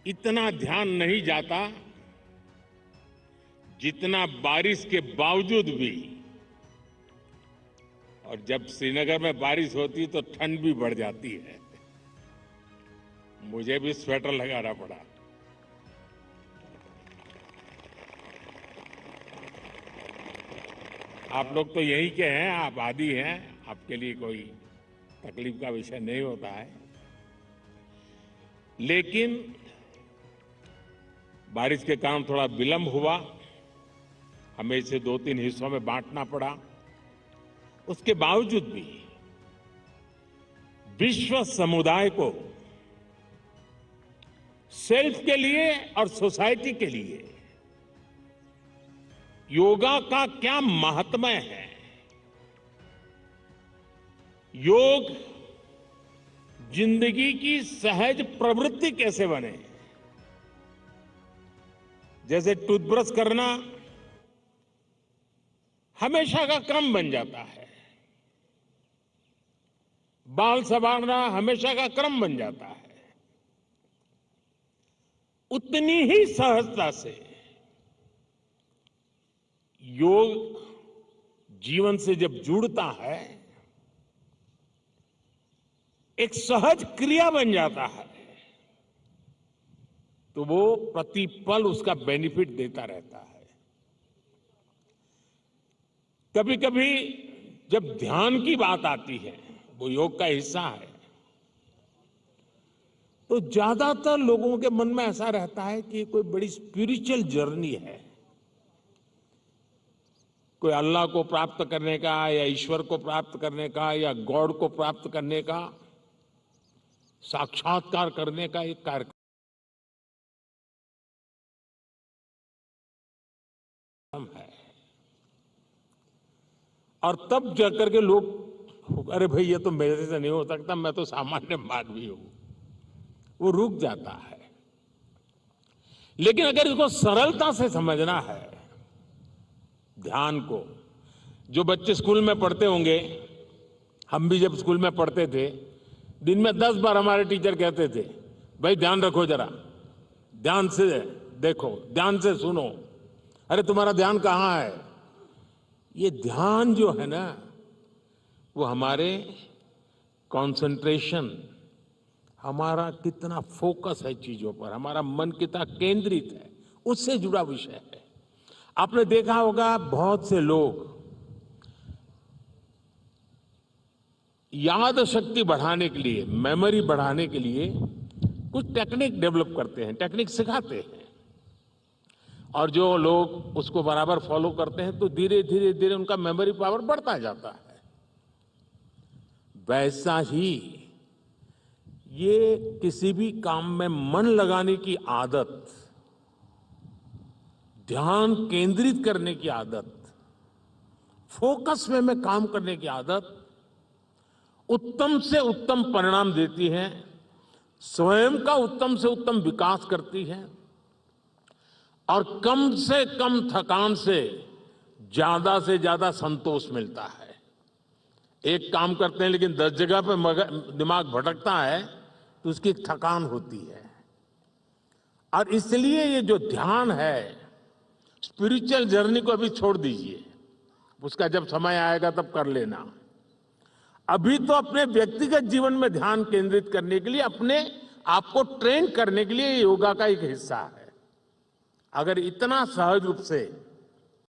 इतना ध्यान नहीं जाता जितना बारिश के बावजूद भी। और जब श्रीनगर में बारिश होती है तो ठंड भी बढ़ जाती है। मुझे भी स्वेटर लगाना पड़ा। आप लोग तो यही के हैं, आप आदी हैं, आपके लिए कोई तकलीफ का विषय नहीं होता है। लेकिन बारिश के कारण थोड़ा विलंब हुआ, हमें इसे 2-3 हिस्सों में बांटना पड़ा। उसके बावजूद भी विश्व समुदाय को सेल्फ के लिए और सोसाइटी के लिए योगा का क्या महात्म्य है, योग जिंदगी की सहज प्रवृत्ति कैसे बने। जैसे टूथब्रश करना हमेशा का क्रम बन जाता है, बाल संवारना हमेशा का क्रम बन जाता है, उतनी ही सहजता से योग जीवन से जब जुड़ता है एक सहज क्रिया बन जाता है, तो वो प्रतिपल उसका बेनिफिट देता रहता है। कभी कभी जब ध्यान की बात आती है, वो योग का हिस्सा है, तो ज्यादातर लोगों के मन में ऐसा रहता है कि कोई बड़ी स्पिरिचुअल जर्नी है, कोई अल्लाह को प्राप्त करने का या ईश्वर को प्राप्त करने का या गॉड को प्राप्त करने का, साक्षात्कार करने का एक कार्यक्रम है। और तब जाकर के लोग, अरे भाई ये तो मेरे से नहीं हो सकता, मैं तो सामान्य मानवी हूं, वो रुक जाता है। लेकिन अगर इसको सरलता से समझना है, ध्यान को, जो बच्चे स्कूल में पढ़ते होंगे, हम भी जब स्कूल में पढ़ते थे, दिन में 10 बार हमारे टीचर कहते थे, भाई ध्यान रखो, जरा ध्यान से देखो, ध्यान से सुनो। अरे तुम्हारा ध्यान कहाँ है? ये ध्यान जो है ना, वो हमारे कंसंट्रेशन, हमारा कितना फोकस है चीजों पर, हमारा मन कितना केंद्रित है, उससे जुड़ा विषय है। आपने देखा होगा बहुत से लोग याद शक्ति बढ़ाने के लिए, मेमोरी बढ़ाने के लिए कुछ टेक्निक डेवलप करते हैं, टेक्निक सिखाते हैं, और जो लोग उसको बराबर फॉलो करते हैं तो धीरे धीरे धीरे उनका मेमोरी पावर बढ़ता जाता है। वैसा ही ये किसी भी काम में मन लगाने की आदत, ध्यान केंद्रित करने की आदत, फोकस में काम करने की आदत उत्तम से उत्तम परिणाम देती है, स्वयं का उत्तम से उत्तम विकास करती है, और कम से कम थकान से ज्यादा संतोष मिलता है। एक काम करते हैं लेकिन 10 जगह पे दिमाग भटकता है तो उसकी थकान होती है। और इसलिए ये जो ध्यान है, स्पिरिचुअल जर्नी को अभी छोड़ दीजिए, उसका जब समय आएगा तब कर लेना। अभी तो अपने व्यक्तिगत जीवन में ध्यान केंद्रित करने के लिए, अपने आप को ट्रेन करने के लिए योगा का एक हिस्सा है। अगर इतना सहज रूप से